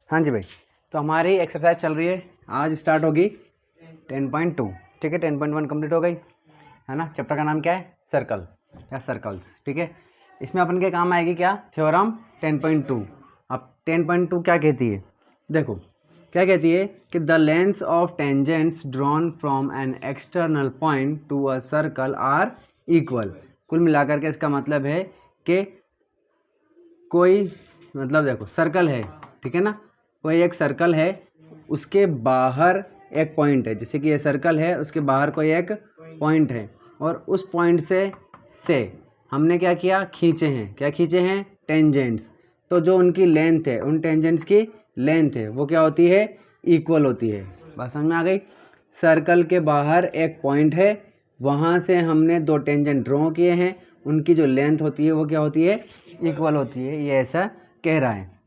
हाँ जी भाई, तो हमारी एक्सरसाइज चल रही है, आज स्टार्ट होगी 10.2। ठीक है, 10.1 कंप्लीट हो गई है ना। चैप्टर का नाम क्या है? सर्कल या सर्कल्स। ठीक है, इसमें अपन के काम आएगी क्या? थ्योरम 10.2। अब 10.2 क्या कहती है? देखो क्या कहती है कि the lengths of tangents drawn from an external point to a circle are equal. कुल मिलाकर के इसका मतलब है कि कोई, मतलब देखो सर्कल है, ठीक है ना, कोई एक सर्कल है, उसके बाहर एक पॉइंट है, जैसे कि ये सर्कल है, उसके बाहर कोई एक पॉइंट है, और उस पॉइंट से हमने क्या किया? खींचे हैं। क्या खींचे हैं? टेंजेंट्स। तो जो उनकी लेंथ है, उन टेंजेंट्स की लेंथ है, वो क्या होती है? इक्वल होती है। बात समझ में आ गई? सर्कल के बाहर एक पॉइंट है, वहाँ से हमने दो टेंजेंट ड्रॉ किए हैं, उनकी जो लेंथ होती है वो क्या होती है? इक्वल होती है। ये ऐसा कह रहा है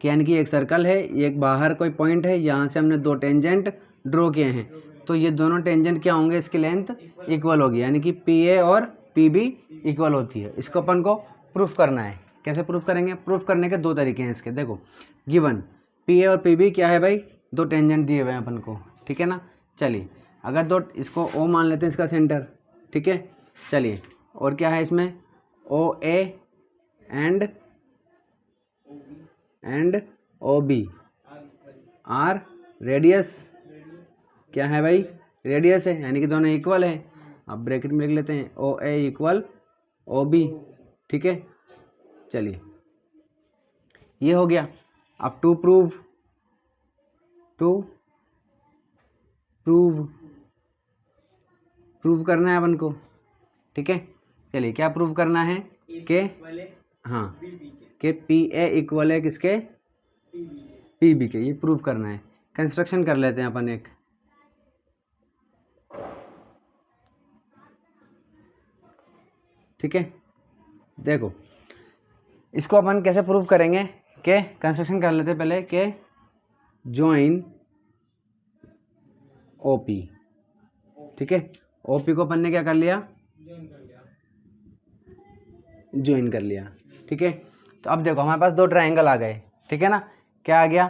कि यानी कि एक सर्कल है, एक बाहर कोई पॉइंट है, यहाँ से हमने दो टेंजेंट ड्रॉ किए हैं, तो ये दोनों टेंजेंट क्या होंगे? इसकी लेंथ इक्वल होगी, यानी कि पी ए और पी बी इक्वल होती है। इसको अपन को प्रूफ करना है। कैसे प्रूफ करेंगे? प्रूफ करने के दो तरीके हैं इसके। देखो गिवन पी ए और पी बी क्या है भाई? दो टेंजेंट दिए हुए हैं अपन को, ठीक है ना। चलिए, अगर दो, इसको ओ मान लेते हैं इसका सेंटर, ठीक है। चलिए, और क्या है इसमें? O A and O B are radius. क्या है भाई? रेडियस है, यानी कि दोनों इक्वल है। अब ब्रैकेट में लिख लेते हैं ओ ए इक्वल ओ बी, ठीक है। चलिए, ये हो गया। अब टू प्रूव प्रूव करना है अपन को, ठीक है। चलिए, क्या प्रूव करना है? कि हाँ, कि पी ए इक्वल है किसके? पी बी के। ये प्रूव करना है। कंस्ट्रक्शन कर लेते हैं अपन एक, ठीक है। देखो इसको अपन कैसे प्रूव करेंगे? कि कंस्ट्रक्शन कर लेते हैं पहले कि ज्वाइन ओपी, ठीक है। ओपी को अपन ने क्या कर लिया? ज्वाइन कर लिया, ठीक है। तो अब देखो हमारे पास दो ट्रायंगल आ गए, ठीक है ना। क्या आ गया?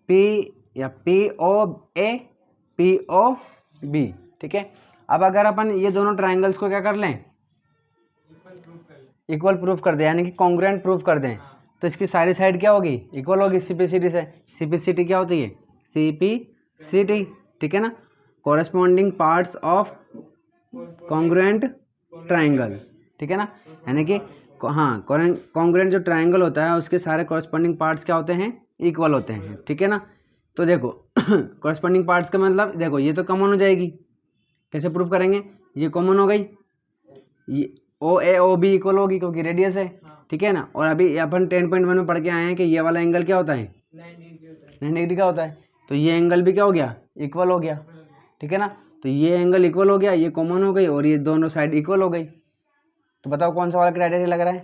पी या P O A, P O B, ठीक है। अब अगर अपन ये दोनों ट्रायंगल्स को क्या कर लें? इक्वल प्रूफ कर दें, यानी कि कॉन्ग्रुएंट प्रूफ कर दें, तो इसकी सारी साइड क्या होगी? इक्वल होगी सीपीसीटी से। सीपीसीटी क्या होती है? सीपीसीटी, ठीक है ना। Corresponding parts of congruent triangle, ठीक है ना। यानी कि हाँ, कॉन्ग्रुएंट जो ट्राइंगल होता है उसके सारे कॉरेस्पॉन्डिंग पार्ट्स क्या होते हैं? इक्वल होते हैं, ठीक है ना। तो देखो कॉरेस्पॉन्डिंग पार्ट्स का मतलब, देखो ये तो कॉमन हो जाएगी। कैसे प्रूफ करेंगे? ये कॉमन हो गई, ये ओ ए ओ बी इक्वल होगी क्योंकि रेडियस है, ठीक है ना। और अभी अपन 10.1 में पढ़ के आए हैं कि ये वाला एंगल क्या होता है? 90 डिग्री का होता है। तो ये एंगल भी क्या हो गया? इक्वल हो गया, ठीक है ना। तो ये एंगल इक्वल हो गया, ये कॉमन हो गई, और ये दोनों साइड इक्वल हो गई। तो बताओ कौन सा वाला क्राइटेरिया लग रहा है?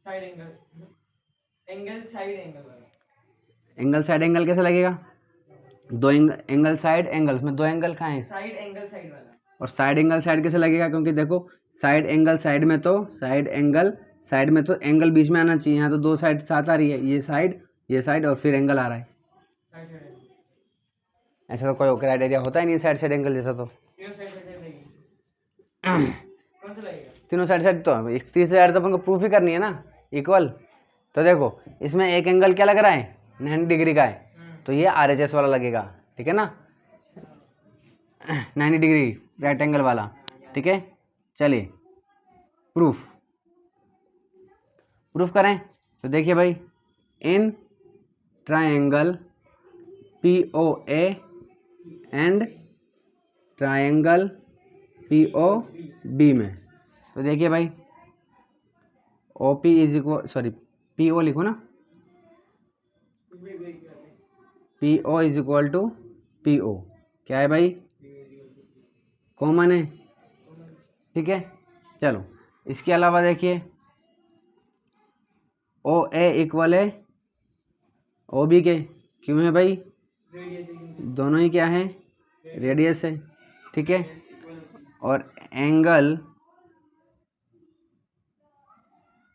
Side angle, angle side angle वाला। एंगल साइड एंगल कैसे लगेगा? दो एंगल साइड एंगल, उसमें दो एंगल कहाँ है? साइड एंगल साइड वाला। और साइड एंगल साइड कैसे लगेगा? क्योंकि देखो साइड एंगल साइड में तो एंगल बीच में आना चाहिए। यहाँ तो दो साइड साथ आ रही है, ये साइड और फिर एंगल आ रहा है। ऐसा तो कोई क्राइटेरिया होता ही नहीं साइड साइड एंगल जैसा। तो तीनों साइड साइड तो तीसरी साइड तो अपन को प्रूफ ही करनी है ना, इक्वल। तो देखो इसमें एक एंगल क्या लग रहा है? 90 डिग्री का है, तो ये RHS वाला लगेगा, ठीक है ना, 90 डिग्री राइट एंगल वाला, ठीक है। चलिए प्रूफ करें। तो देखिए भाई, in triangle POA and triangle POB में, तो देखिए भाई OP is equal, sorry PO लिखो ना, PO is equal to PO। क्या है भाई? कॉमन है, ठीक है। चलो, इसके अलावा देखिए OA इक्वल है OB के। क्यों है भाई? दोनों ही क्या है? रेडियस है, ठीक है। और एंगल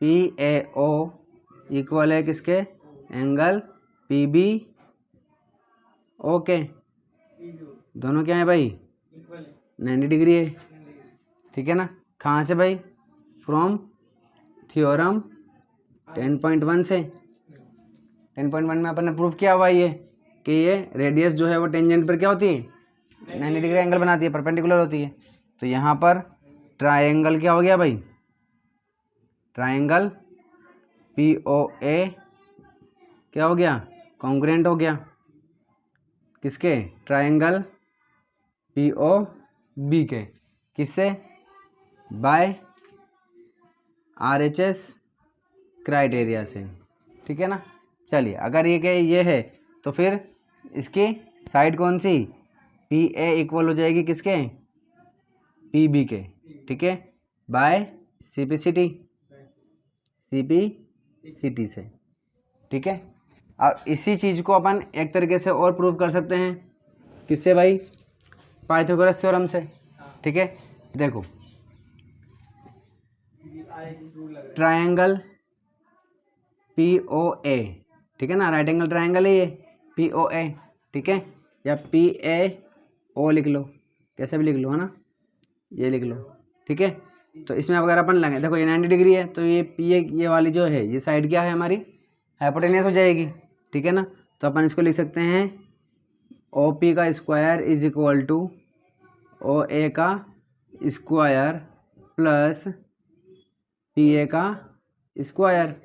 PAO इक्वल है किसके? Angle P B okay, P2 दोनों क्या है भाई, इक्वल है 90 डिग्री है, 90 डिग्री। ठीक है ना। कहाँ से भाई, फ्रॉम थ्योरम 10.1 से। 10.1 में अपन ने प्रूफ किया हुआ ये कि ये रेडियस जो है वो टेंजेंट पर क्या होती है, 90 डिग्री एंगल बनाती है, परपेंडिकुलर होती है। तो यहाँ पर ट्रायंगल क्या हो गया भाई, ट्रायंगल पी ओ ए क्या हो गया, कॉन्ग्रुएंट हो गया किसके, ट्रायंगल पी ओ बी के, किससे, by R H S criteria से, ठीक है ना। चलिए अगर ये है तो फिर इसकी साइड कौन सी, पी ए इक्वल हो जाएगी किसके, पी बी के, ठीक है, by C P C T से, ठीक है। और इसी चीज़ को अपन एक तरीके से और प्रूव कर सकते हैं, किससे भाई, पाइथागोरस थ्योरम से, ठीक है। देखो RHS रूल लग रहा है। ट्रायंगल पी ओ ए, ठीक है ना, राइट एंगल ट्रायंगल है ये पी ओ ए, ठीक है, या पी ए ओ लिख लो, कैसे भी लिख लो, है ना, ये लिख लो, ठीक है। तो इसमें अगर अपन लगे, देखो ये 90 डिग्री है, तो ये पी ए ये वाली जो है ये साइड क्या है हमारी, हाइपोटेनियस हो जाएगी, ठीक है ना। तो अपन इसको लिख सकते हैं ओ पी का square is equal to O A का स्क्वायर प्लस पी ए का स्क्वायर,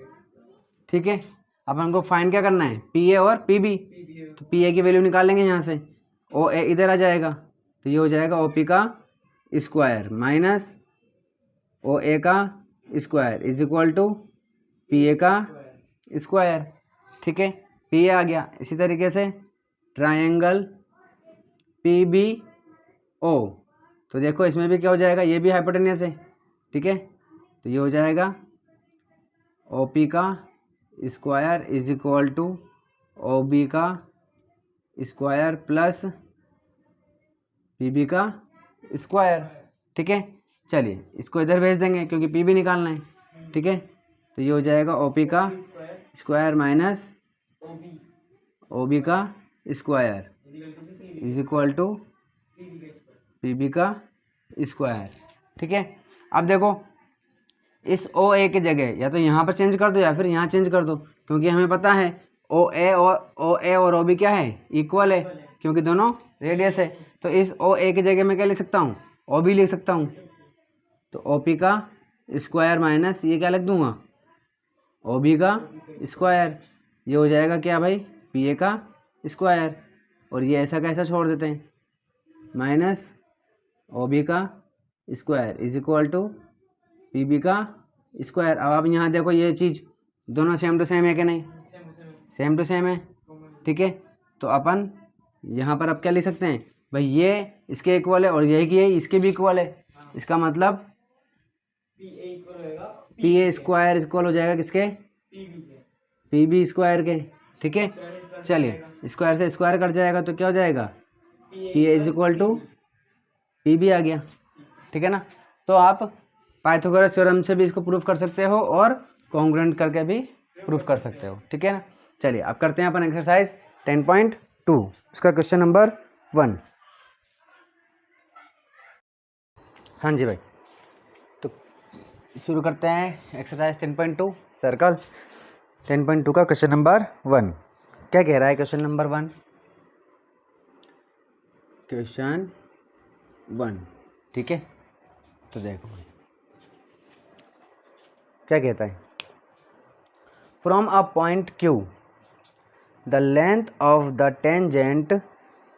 ठीक है। अपन को फाइंड क्या करना है, पी ए और पी बी, तो पी ए की वैल्यू निकाल लेंगे यहाँ से, ओ ए इधर आ जाएगा, तो ये हो जाएगा ओ पी का स्क्वायर माइनस ओ ए का square is equal to P A का स्क्वायर, ठीक है, पी ए आ गया। इसी तरीके से ट्रायंगल पी बी ओ, तो देखो इसमें भी क्या हो जाएगा, ये भी हाइपोटेनियस है, ठीक है, तो ये हो जाएगा ओ पी का square is equal to O B का स्क्वायर प्लस पी बी का स्क्वायर, ठीक है। चलिए इसको इधर भेज देंगे क्योंकि पी बी निकालना है, ठीक है। तो ये हो जाएगा ओ पी का स्क्वायर माइनस ओ बी का square is equal to P B का स्क्वायर, ठीक है। अब देखो इस ओ ए की जगह या तो यहाँ पर चेंज कर दो या फिर यहाँ चेंज कर दो, क्योंकि हमें पता है ओ ए और ओ बी क्या है, इक्वल है, क्योंकि दोनों रेडियस है। तो इस ओ ए की जगह मैं क्या लिख सकता हूँ, ओ बी लिख सकता हूँ, तो ओ पी का स्क्वायर माइनस ये क्या लिख दूंगा, ओ बी का स्क्वायर, ये हो जाएगा क्या भाई, पी ए का स्क्वायर, और ये ऐसा कैसा छोड़ देते हैं, माइनस ओ बी का square is equal to P B का स्क्वायर। अब आप यहाँ देखो ये चीज़ दोनों सेम टू सेम है कि नहीं, सेम टू सेम है, ठीक है। तो अपन यहाँ पर अब क्या लिख सकते हैं भाई, ये इसके इक्वल है और यही की है इसके भी इक्वल है, इसका मतलब पी ए स्क्वायर इक्वल हो जाएगा किसके, पी बी स्क्वायर के, ठीक है। चलिए स्क्वायर से स्क्वायर कट जाएगा तो क्या हो जाएगा, P A is equal to P B आ गया, ठीक है ना। तो आप पाइथागोरस थ्योरम से भी इसको प्रूफ कर सकते हो और कॉन्ग्रुएंट करके भी प्रूफ कर सकते हो, ठीक है ना। चलिए अब करते हैं अपन एक्सरसाइज 10.2, इसका क्वेश्चन नंबर 1। हाँ जी भाई, तो शुरू करते हैं एक्सरसाइज 10.2 सर्कल। 10.2 का क्वेश्चन नंबर 1 क्या कह रहा है, क्वेश्चन नंबर 1, क्वेश्चन 1, ठीक है। तो देखो भाई क्या कहता है, from a point Q the length of the tangent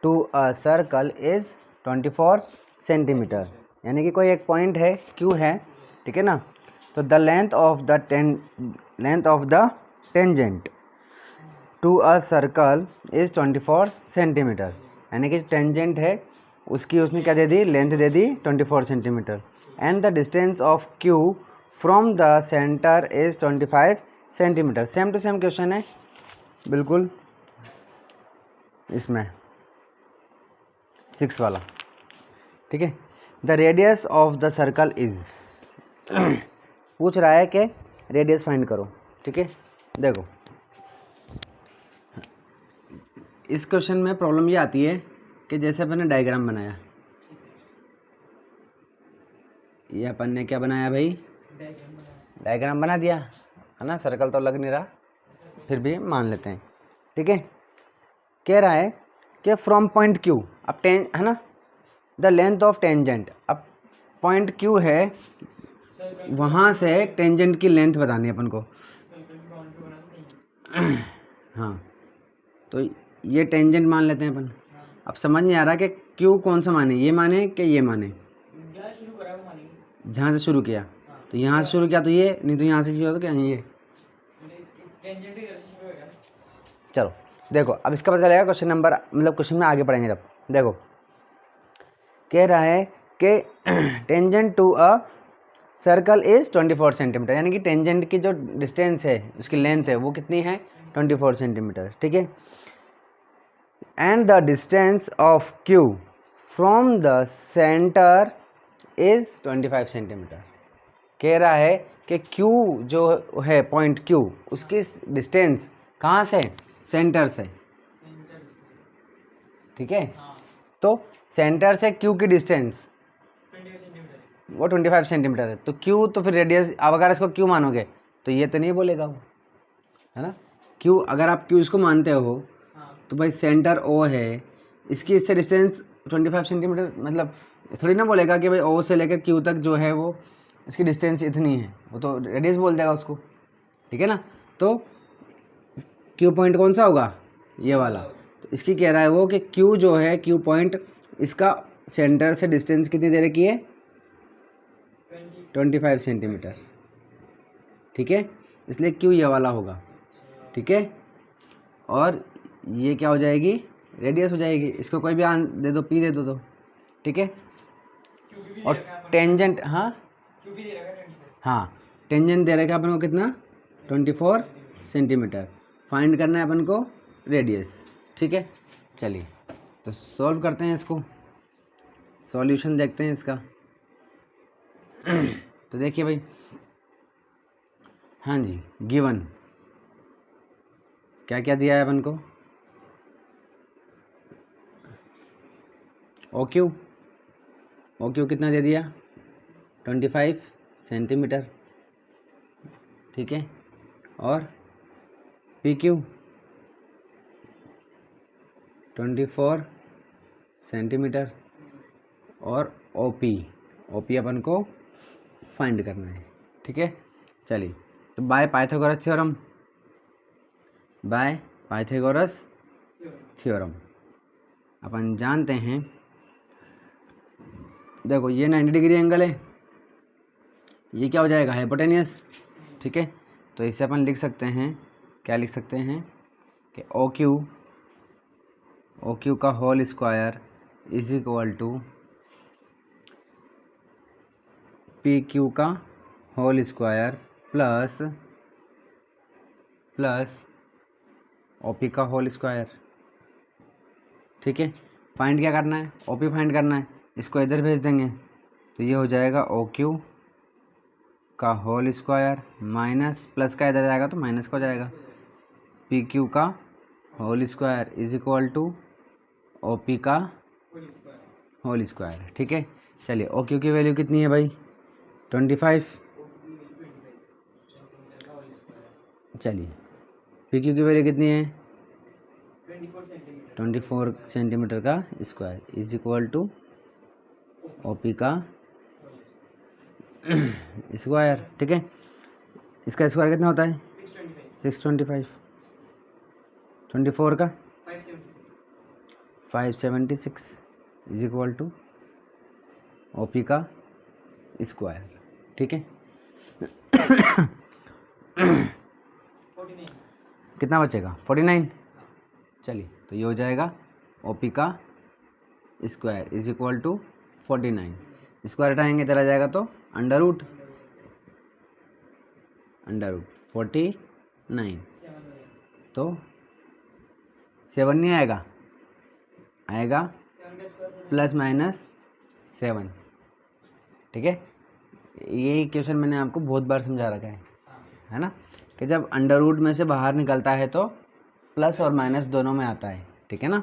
to a circle is 24 centimetre, यानी कि कोई एक पॉइंट है Q है, ठीक है ना। तो the length of the tangent to a circle is 24 centimetre, यानी कि टेंजेंट है उसकी उसने क्या दे दी, लेंथ दे दी 24 centimetre, and the distance of Q from the centre is 25 centimetre. Same to same question है बिल्कुल, इसमें 6 वाला, ठीक है। The radius of the circle is पूछ रहा है कि रेडियस फाइंड करो, ठीक है। देखो इस क्वेश्चन में प्रॉब्लम ये आती है कि जैसे अपन ने डायग्राम बनाया, ये अपन ने क्या बनाया भाई, डायग्राम बना दिया है ना, सर्कल तो लग नहीं रहा, फिर भी मान लेते हैं, ठीक है। कह रहा है कि फ्रॉम पॉइंट क्यू, अब टेन है ना, द लेंथ ऑफ टेंजेंट, अब पॉइंट क्यू है, वहाँ से टेंजेंट की लेंथ बतानी है अपन को। हाँ, तो ये टेंजेंट मान लेते हैं अपन। अब समझ नहीं आ रहा कि क्यू कौन सा माने, ये माने कि ये माने, जहाँ से शुरू किया, तो यहाँ से शुरू किया तो ये, नहीं तो यहाँ से शुरू तो क्या ये। चलो देखो, अब इसका पता चलेगा क्वेश्चन नंबर, मतलब क्वेश्चन में आगे पढ़ेंगे जब। देखो कह रहा है कि tangent to a circle is 24 centimetre, यानी कि टेंजेंट की जो डिस्टेंस है, उसकी लेंथ है, वो कितनी है, 24 सेंटीमीटर, ठीक है। And the distance of Q from the centre is 25 centimetre. कह रहा है कि क्यू जो है, पॉइंट क्यू, उसकी डिस्टेंस कहाँ से, सेंटर से, ठीक है। तो सेंटर से क्यू की डिस्टेंस वो 25 सेंटीमीटर है, तो क्यू तो फिर रेडियस, अब अगर इसको क्यू मानोगे तो ये तो नहीं बोलेगा वो, है ना। क्यू, अगर आप क्यू इसको मानते हो तो भाई सेंटर ओ है, इसकी इससे डिस्टेंस 25 सेंटीमीटर, मतलब थोड़ी ना बोलेगा कि भाई ओ से लेकर क्यू तक जो है वो इसकी डिस्टेंस इतनी है, वो तो रेडियस बोल देगा उसको, ठीक है ना। तो क्यू पॉइंट कौन सा होगा, ये वाला। तो इसकी कह रहा है वो कि क्यू जो है, क्यू पॉइंट, इसका सेंटर से डिस्टेंस कितनी दे रखी है, 25 सेंटीमीटर, ठीक है। इसलिए क्यू ये वाला होगा, ठीक है। और ये क्या हो जाएगी, रेडियस हो जाएगी। इसको कोई भी आन दे दो, पी दे दो तो, ठीक है। और टेंजेंट, हाँ हाँ, टेंजेंट दे रखा है अपन को कितना, 24 सेंटीमीटर। फाइंड करना है अपन को रेडियस, ठीक है। चलिए तो सॉल्व करते हैं इसको, सॉल्यूशन देखते हैं इसका। तो देखिए भाई, हाँ जी, गिवन क्या क्या दिया है अपन को, ओ क्यू कितना दे दिया, 25 सेंटीमीटर, ठीक है। और पी क्यू 24 सेंटीमीटर, और ओ पी अपन को फाइंड करना है, ठीक है। चलिए तो बाय पाइथागोरस थ्योरम अपन जानते हैं, देखो ये 90 डिग्री एंगल है, ये क्या हो जाएगा, हाइपोटेनियस, ठीक है। तो इससे अपन लिख सकते हैं, क्या लिख सकते हैं कि ओ क्यू का whole square is equal to P Q का whole square plus O P का होल स्क्वायर, ठीक है। फाइंड क्या करना है, ओ पी फाइंड करना है, इसको इधर भेज देंगे तो ये हो जाएगा ओ क्यू का होल स्क्वायर माइनस, प्लस का इधर जाएगा तो माइनस का हो जाएगा, पी क्यू का whole square is equal to O P का होल स्क्वायर, ठीक है। चलिए ओ क्यू की वैल्यू कितनी है भाई, 25, चलिए पी क्यू की वैल्यू कितनी है, 24 सेंटीमीटर का square is equal to O P का स्क्वायर, ठीक है। इसका स्क्वायर कितना होता है, 625, 24 का 576 is equal to O P का स्क्वायर, ठीक है। कितना बचेगा, 49। चलिए तो ये हो जाएगा ओ पी का square is equal to 49, square हटाएंगे चला जाएगा तो अंडर रूट 49, तो 7 नहीं आएगा, आएगा प्लस माइनस 7, ठीक है। ये क्वेश्चन मैंने आपको बहुत बार समझा रखा है ना, कि जब अंडर रूट में से बाहर निकलता है तो प्लस और माइनस दोनों में आता है, ठीक है ना।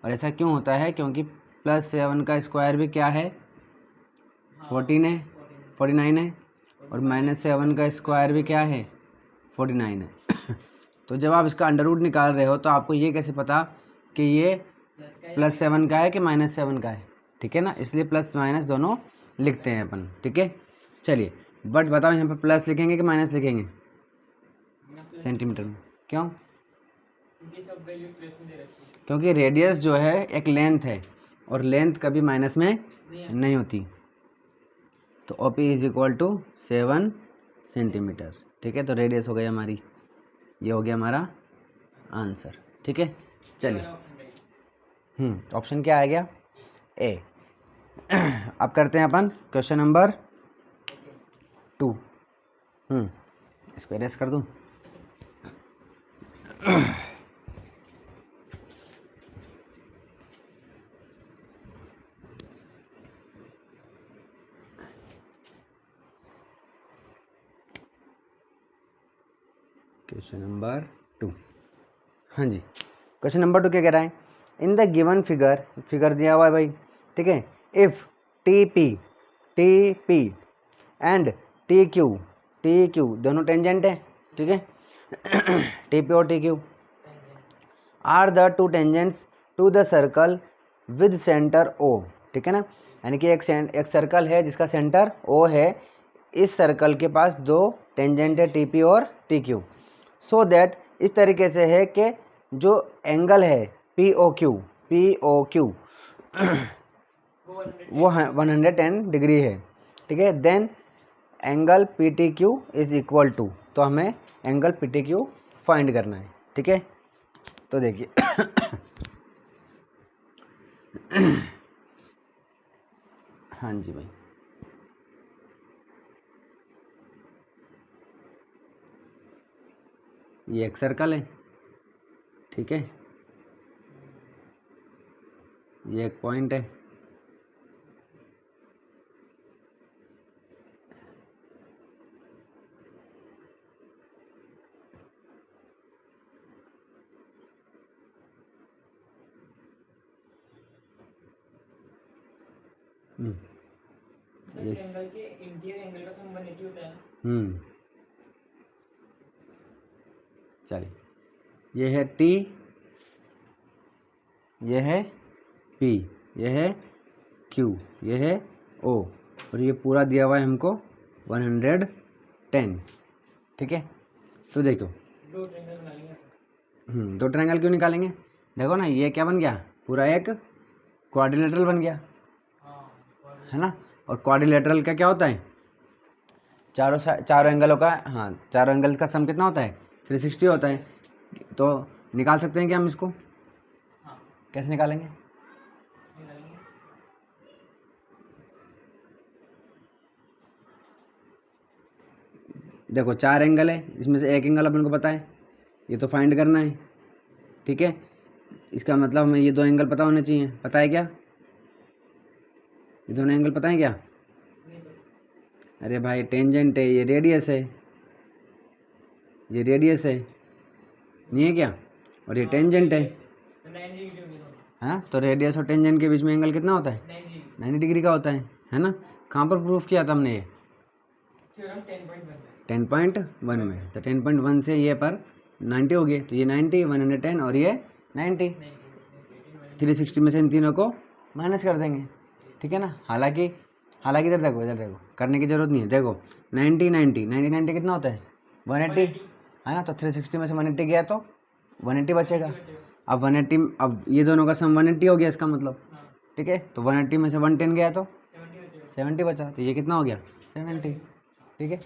और ऐसा क्यों होता है, क्योंकि +7 का स्क्वायर भी क्या है, 14 है, 49 है, और -7 का स्क्वायर भी क्या है, 49 है। तो जब आप इसका अंडर रूट निकाल रहे हो तो आपको ये कैसे पता कि ये +7 का है कि -7 का है, ठीक है ना। इसलिए प्लस माइनस दोनों लिखते हैं अपन, ठीक है। चलिए, बट बताओ यहाँ पे प्लस लिखेंगे कि माइनस लिखेंगे सेंटीमीटर में, क्यों? क्योंकि सब वैल्यूज प्लेस में दे रखी है। क्योंकि रेडियस जो है एक लेंथ है और लेंथ कभी माइनस में नहीं होती। तो OP = 7 सेंटीमीटर, ठीक है। तो रेडियस हो गई हमारी, ये हो गया हमारा आंसर, ठीक है। चलिए, ऑप्शन क्या आ गया, ए। अब करते हैं अपन क्वेश्चन नंबर 2। इसको एरेस कर दूं। क्वेश्चन नंबर 2, हाँ जी। क्वेश्चन नंबर 2 क्या कह रहा है, इन द गिवन फिगर दिया हुआ है भाई, ठीक है। If T P and T Q दोनों टेंजेंट है, ठीक है। टी पी और T Q are the 2 tangents to the circle with centre O, ठीक है ना। यानी कि एक सर्कल है जिसका सेंटर ओ है, इस सर्कल के पास 2 टेंजेंट है टी पी और टी क्यू। सो दैट इस तरीके से है कि जो एंगल है पी ओ क्यू वो 110 डिग्री है, ठीक है। Then angle P T Q is equal to, तो हमें angle P T Q find करना है, ठीक है। तो देखिए हाँ जी भाई, ये एक सर्कल है, ठीक है, ये एक पॉइंट है, इस एंगल के इंटीरियर एंगल का सम 180 होता है। चलिए, ये है टी, ये है पी, ये है क्यू, ये है ओ, और ये पूरा दिया हुआ है हमको 110, ठीक है। तो देखो, 2 ट्रायंगल बना लेंगे। 2 ट्रायंगल क्यों निकालेंगे, देखो ना, ये क्या बन गया, पूरा एक क्वाड्रिलेटरल बन गया, है ना। और क्वाड्रिलेटरल का क्या होता है, चारों एंगलों का, हाँ, चारों एंगल्स का सम कितना होता है, 360 होता है। तो निकाल सकते हैं क्या हम इसको, कैसे निकालेंगे, देखो 4 एंगल है, इसमें से एक एंगल अपन को पता है, ये तो फाइंड करना है, ठीक है। इसका मतलब हमें ये 2 एंगल पता होने चाहिए, पता है क्या, ये दोनों एंगल पता है क्या, अरे भाई टेंजेंट है, ये रेडियस है, ये रेडियस है, नहीं है क्या, और ये टेंजेंट है ना। तो रेडियस और टेंजेंट के बीच में एंगल कितना होता है, 90 डिग्री का होता है ना। कहाँ पर प्रूफ किया था हमने ये, थ्योरम 10.1 में। तो 10.1 से ये पर 90 हो गए, तो ये 90, 110 और ये 90, 360 में से इन तीनों को माइनस कर देंगे, ठीक है ना। हालांकि इधर देखो करने की ज़रूरत नहीं है। देखो 90 कितना होता है, 180, है ना। तो 360 में से 180 गया तो 180 बचेगा। अब 180, अब ये दोनों का सम 180 हो गया इसका मतलब, ठीक है। तो 180 में से 110 गया तो 70 बचा, तो ये कितना हो गया, 70, ठीक है।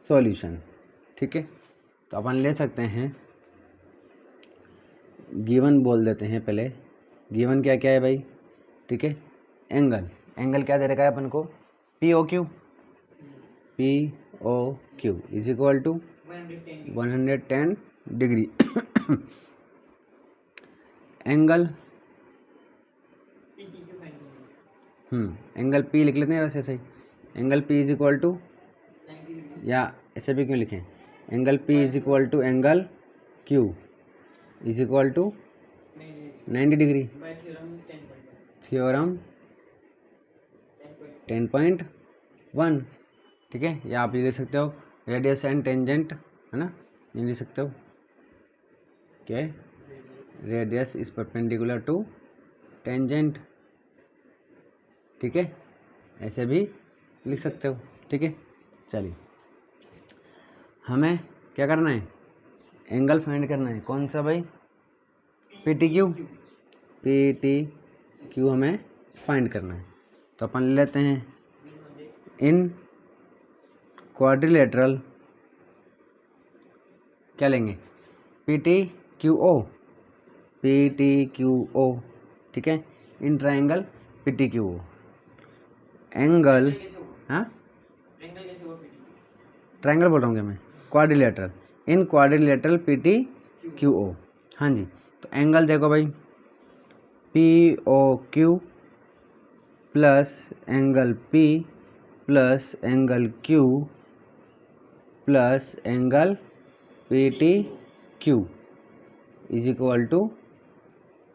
सॉल्यूशन, ठीक है। तो अपन ले सकते हैं, गिवन बोल देते हैं पहले, गिवन क्या क्या है भाई, ठीक है। एंगल क्या दे रखा है अपन को, P O Q is equal to 110 degree. Angle angle P लिख लेते हैं वैसे सही, angle P is equal to, या ऐसे भी क्यों लिखें, angle P is equal to angle Q is equal to 90 degree. By theorem 10.1 theorem 10.1, ठीक है। या आप ये लिख सकते हो रेडियस एंड टेंजेंट, है ना, ये लिख सकते हो कि radius is perpendicular to tangent, ठीक है, ऐसे भी लिख सकते हो, ठीक है। चलिए हमें क्या करना है, एंगल फाइंड करना है, कौन सा भाई, P T Q, P T Q हमें फाइंड करना है। तो अपन ले लेते हैं इन क्वाड्रिलेटरल, क्या लेंगे, P T Q O, P T Q O, ठीक है, in triangle P T Q O. Angle, हाँ एंगल कैसे हुआ पीटी ट्राइंगल बोल रहा हूँ मैं, quadrilateral, in quadrilateral P T Q O. हाँ जी, तो एंगल देखो भाई, P O Q plus angle P plus angle Q plus angle P T Q is equal to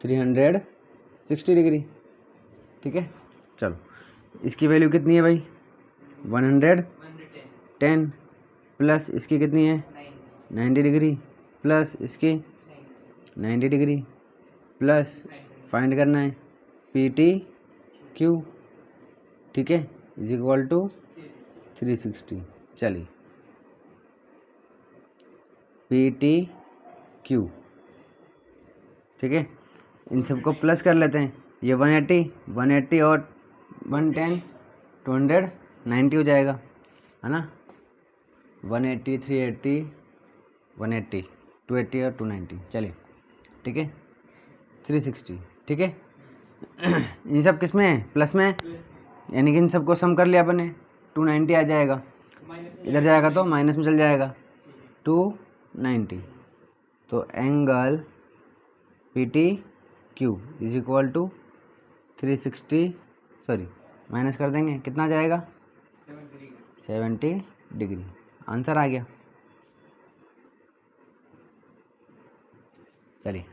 360 degree, ठीक है। चलो इसकी वैल्यू कितनी है भाई, 110 प्लस इसकी कितनी है 90 डिग्री प्लस इसकी 90 डिग्री प्लस फाइंड करना है पी टी क्यू, ठीक है, इज इक्वल टू 360। चलिए पी टी क्यू, ठीक है, इन सबको प्लस कर लेते हैं, ये 180 और 110 290 हो जाएगा, है ना, 180 380 180 280 और 290, चलिए ठीक है 360, ठीक है। इन सब किस में है, प्लस में है, यानी कि इन सबको सम कर लिया अपन ने, 290 आ जाएगा, इधर जाएगा तो माइनस में चल जाएगा 290। तो angle P T Q is equal to 360, sorry minus कर देंगे, कितना जाएगा 70 डिग्री, आंसर आ गया। चलिए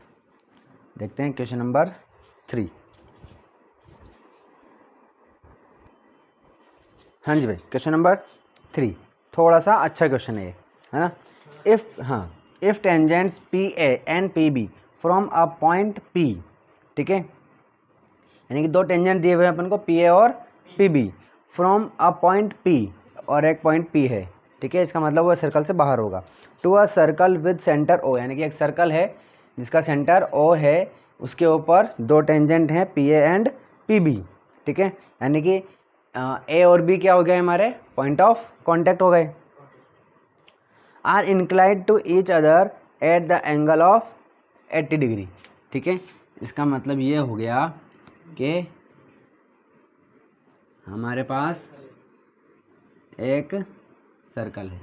देखते हैं क्वेश्चन नंबर 3। हाँ जी भाई, क्वेश्चन नंबर 3 थोड़ा सा अच्छा क्वेश्चन है ये, है ना। If tangents P A and P B from a point P, ठीक है, यानी कि दो टेंजेंट दिए हुए हैं अपन को पी ए और P B from a point P, और एक पॉइंट पी है, ठीक है, इसका मतलब वो सर्कल से बाहर होगा, to a circle with centre O, यानी कि एक सर्कल है जिसका सेंटर ओ है, उसके ऊपर दो टेंजेंट हैं P A and P B, ठीक है, यानी कि ए और बी क्या हो गए हमारे, पॉइंट ऑफ कॉन्टैक्ट हो गए, are inclined to each other at the angle of 80 degree, ठीक है। इसका मतलब ये हो गया कि हमारे पास एक सर्कल है,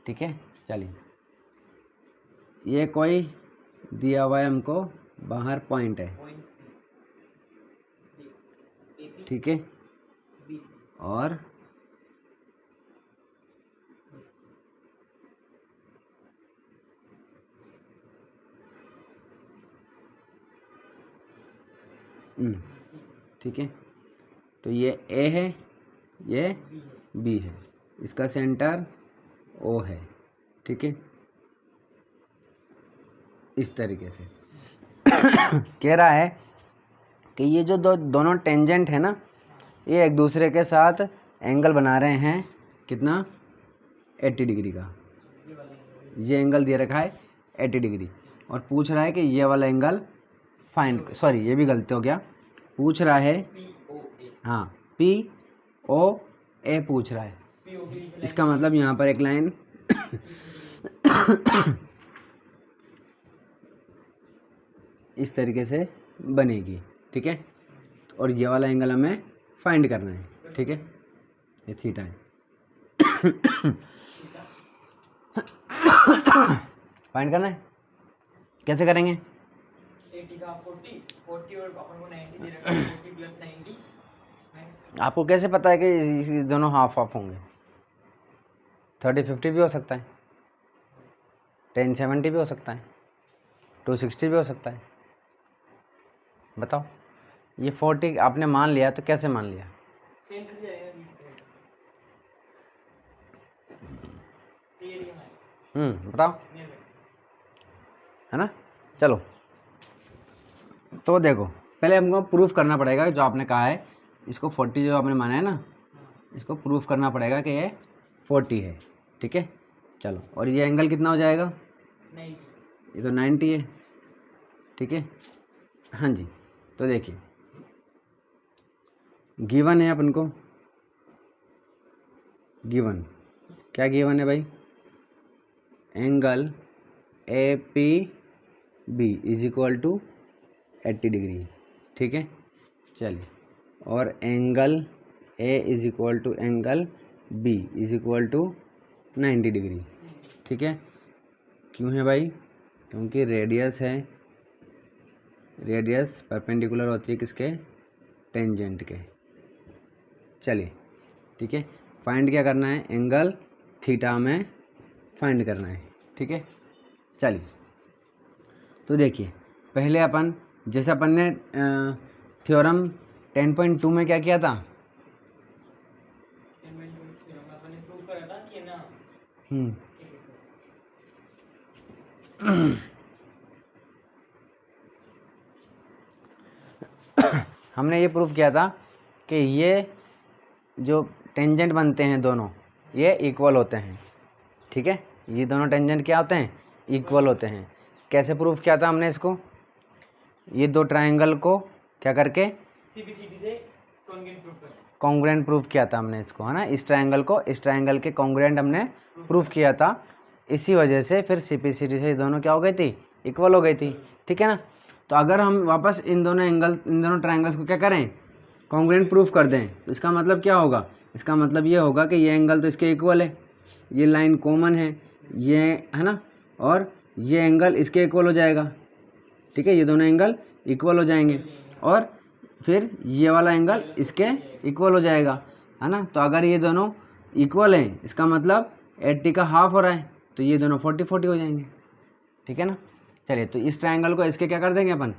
ठीक है। चलिए ये कोई दिया हुआ है हमको, बाहर पॉइंट है, ठीक है, और ठीक है, तो ये ए है, ये बी है, इसका सेंटर ओ है, ठीक है, इस तरीके से कह रहा है कि ये जो दोनों टेंजेंट है ना, ये एक दूसरे के साथ एंगल बना रहे हैं, कितना 80 डिग्री का, ये एंगल दे रखा है 80 डिग्री, और पूछ रहा है कि ये वाला एंगल फाइंड, सॉरी ये भी गलती हो गया, पूछ रहा है, हाँ पी ओ ए पूछ रहा है, इसका मतलब यहाँ पर एक लाइन इस तरीके से बनेगी, ठीक है, और ये वाला एंगल हमें फाइंड करना है, ठीक है, ये थीटा है फाइंड करना है, कैसे करेंगे, 80 का 40 और अपन को 90 दे रखा है, 40 प्लस 90 माइनस, आपको कैसे पता है कि दोनों हाफ हाफ होंगे, 30 50 भी हो सकता है, 1070 भी हो सकता है, 260 भी हो सकता है। बताओ, ये 40 आपने मान लिया तो कैसे मान लिया? सेंटर से आएगा बीच में बताओ, है ना। चलो, तो देखो पहले हमको प्रूफ करना पड़ेगा जो आपने कहा है, इसको 40 जो आपने माना है ना, इसको प्रूफ करना पड़ेगा कि ये 40 है, ठीक है। चलो, और ये एंगल कितना हो जाएगा? 90। ये तो 90 है, ठीक है। हाँ जी, तो देखिए गिवन है अपन को, गिवन क्या गिवन है भाई? Angle A P B is equal to 80 degree, ठीक है। चलिए, और angle A is equal to angle B is equal to 90 degree, ठीक है। क्यों है भाई? क्योंकि रेडियस है, रेडियस परपेंडिकुलर होती है किसके? टेंजेंट के। चलिए, ठीक है। फाइंड क्या करना है? एंगल थीटा में फाइंड करना है, ठीक है। चलिए, तो देखिए पहले अपन, जैसे अपन ने थ्योरम 10.2 में क्या किया था? आपने प्रूव करा था कि ना। हमने ये प्रूफ किया था कि ये जो टेंजेंट बनते हैं दोनों, ये इक्वल होते हैं, ठीक है। ये दोनों टेंजेंट क्या होते हैं? इक्वल होते हैं। कैसे प्रूफ किया था हमने इसको? ये दो ट्रायंगल को क्या करके? सीपीसीटी से कॉन्ग्रुएंट प्रूफ करा। कॉन्ग्रुएंट प्रूफ किया था हमने इसको, है ना। इस ट्रायंगल को इस ट्रायंगल के कॉन्ग्रुएंट हमने प्रूफ किया था। इसी वजह से फिर सीपीसीटी से ये दोनों क्या हो गई थी? इक्वल हो गई थी, ठीक है ना। तो अगर हम वापस इन दोनों ट्रायंगल्स को क्या करें? कॉन्ग्रुएंट प्रूफ कर दें, तो इसका मतलब क्या होगा? इसका मतलब ये होगा कि ये एंगल तो इसके इक्वल है, ये लाइन कॉमन है, ये है ना, और ये एंगल इसके इक्वल हो जाएगा, ठीक है। ये दोनों एंगल इक्वल हो जाएंगे, और फिर ये वाला एंगल इसके इक्वल हो जाएगा, है ना। तो अगर ये दोनों इक्वल हैं, इसका मतलब 80 का हाफ हो रहा है, तो ये दोनों 40-40 हो जाएंगे, ठीक है ना। चलिए, तो इस ट्रायंगल को इसके क्या कर देंगे अपन?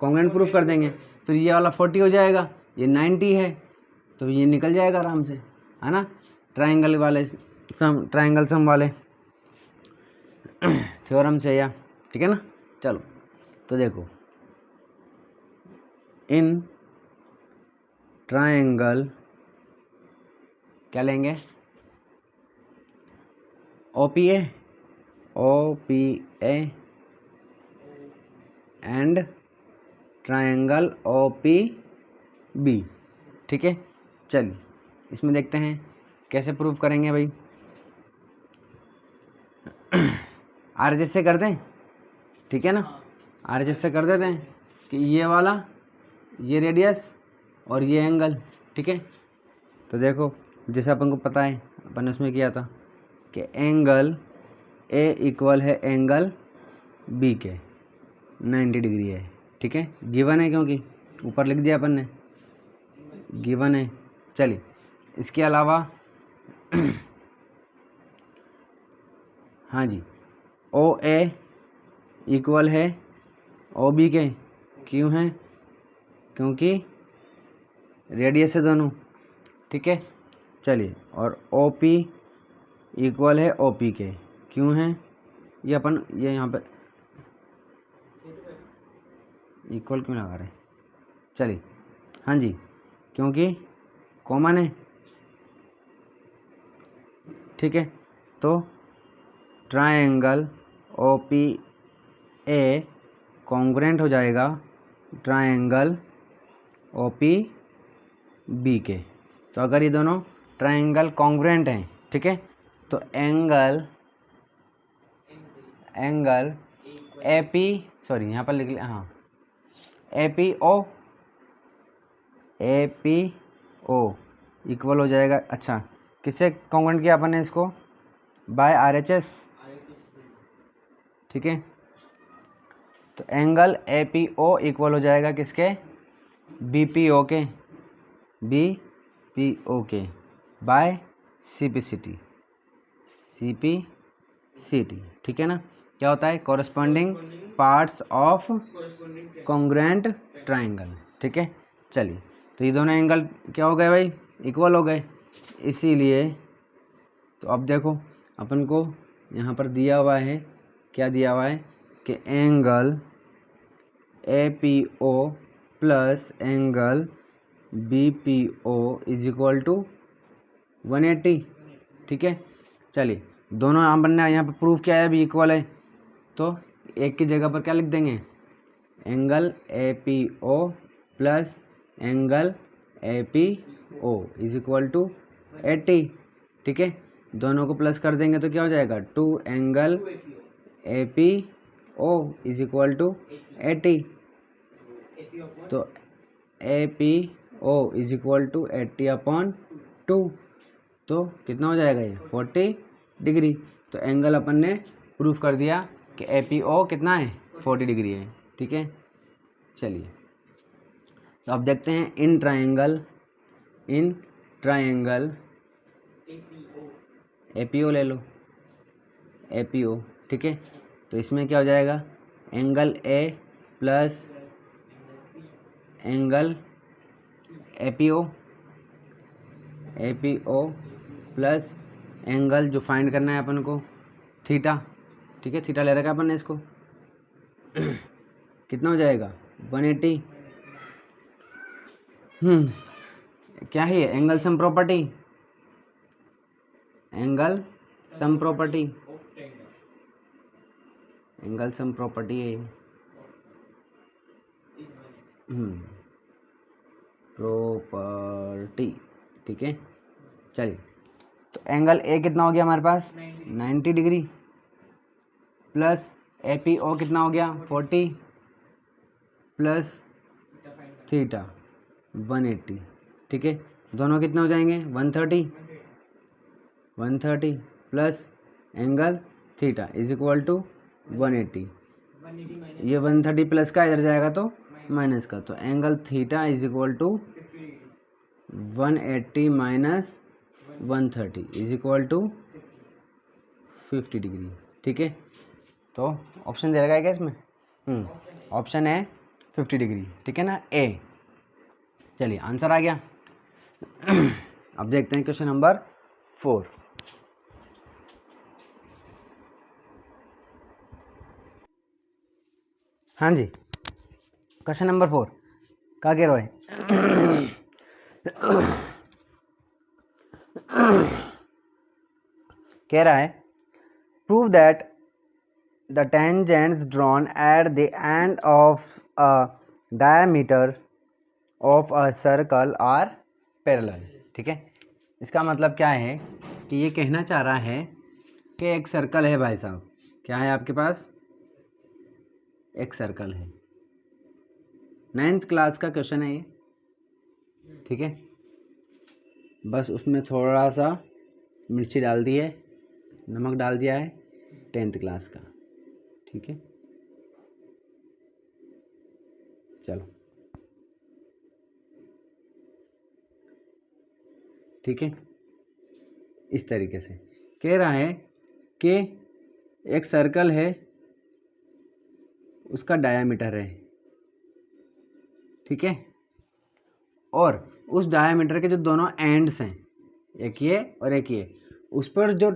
कॉन्ग्रुएंट प्रूफ कर देंगे। फिर ये वाला 40 हो जाएगा, ये 90 है, तो ये निकल जाएगा आराम से, है ना। ट्रायंगल वाले ट्रायंगल सम वाले थ्योरम से, या ठीक है ना। चलो, तो देखो, इन ट्रायंगल क्या लेंगे? OPA एंड ट्रायंगल OPB, ठीक है। चलिए, इसमें देखते हैं कैसे प्रूव करेंगे भाई। RHS से कर दें, ठीक है ना। RHS से कर देते हैं कि ये वाला, ये रेडियस और ये एंगल, ठीक है। तो देखो, जैसे अपन को पता है, अपन ने उसमें किया था कि एंगल A इक्वल है एंगल B के 90 डिग्री है, ठीक है। गिवन है, क्योंकि ऊपर लिख दिया अपन ने, गिवन है। चलिए, इसके अलावा हाँ जी, OA इक्वल है OB के। क्यों है? क्योंकि रेडियस है दोनों, ठीक है। चलिए, और OP इक्वल है OP के। क्यों है? ये अपन ये यहाँ पे इक्वल क्यों लगा रहे हैं? चलिए, हाँ जी, क्योंकि कॉमन है, ठीक है। तो ट्रायंगल OPA कॉन्ग्रुएंट हो जाएगा ट्रायंगल OPB के। तो अगर ये दोनों ट्रायंगल कॉन्ग्रुएंट हैं, ठीक है, तो एंगल AP, सॉरी यहाँ पर लिख लिया, हाँ, APO इक्वल हो जाएगा। अच्छा, किससे कॉन्ग्रुएंट किया अपन ने इसको? बाय RHS, ठीक है। तो एंगल APO इक्वल हो जाएगा किसके? BPO के बाय CPCT सी टी, ठीक है ना। क्या होता है? Corresponding parts of corresponding congruent triangle, ठीक है। चलिए, तो ये दोनों एंगल क्या हो गए भाई? इक्वल हो गए। इसीलिए तो अब देखो अपन को यहाँ पर दिया हुआ है, क्या दिया हुआ है कि angle A P O plus angle B P O is equal to 180, ठीक है। चलिए, दोनों अपन ने यहाँ पर प्रूफ किया है भी इक्वल है, तो एक की जगह पर क्या लिख देंगे? Angle A P O plus angle A P O is equal to 80, ठीक है। दोनों को प्लस कर देंगे तो क्या हो जाएगा? 2 angle A P O is equal to 80, तो A P O is equal to 80/2, तो कितना हो जाएगा ये? 40 डिग्री। तो एंगल अपन ने प्रूफ कर दिया कि ए पी ओ कितना है? 40 डिग्री है, ठीक है। चलिए, तो अब देखते हैं इन ट्रायंगल ए पी ओ ले लो, ए पी ओ, ठीक है। तो इसमें क्या हो जाएगा? Angle A plus angle A P O plus angle जो फाइंड करना है अपन को थीटा, ठीक है। थीटा ले रखा है अपन ने इसको कितना हो जाएगा? 180। क्या है ये? Angle sum property, angle sum property, angle sum property है ये। प्रॉपर्टी, ठीक है। चलिए, तो एंगल ए कितना हो गया हमारे पास? 90 degree plus A P O कितना हो गया? 40 प्लस थीटा 180, ठीक है। दोनों कितने हो जाएंगे? 130 plus angle theta is equal to 180। ये 130 प्लस का इधर जाएगा तो माइनस का, तो angle theta is equal to 180 minus 130 is equal to 50 degree, ठीक है। तो ऑप्शन दे रखा है क्या इसमें? ऑप्शन है 50 डिग्री, ठीक है ना, ए। चलिए, आंसर आ गया। अब देखते हैं क्वेश्चन नंबर 4। हाँ जी, क्वेश्चन नंबर 4 का कह रहा है? कह रहा है prove that the tangents drawn at the end of a diameter of a circle are parallel, ठीक है। इसका मतलब क्या है कि ये कहना चाह रहा है कि एक सर्कल है भाई साहब, क्या है आपके पास? एक सर्कल है। 9th क्लास का क्वेश्चन है ये, ठीक है। बस उसमें थोड़ा सा मिर्ची डाल दी है, नमक डाल दिया है, 10th क्लास का, ठीक है। चलो, ठीक है। इस तरीके से कह रहा है कि एक सर्कल है, उसका डायामीटर है, ठीक है। और उस डायामीटर के जो दोनों एंड्स हैं, एक ये और एक ये, उस पर जो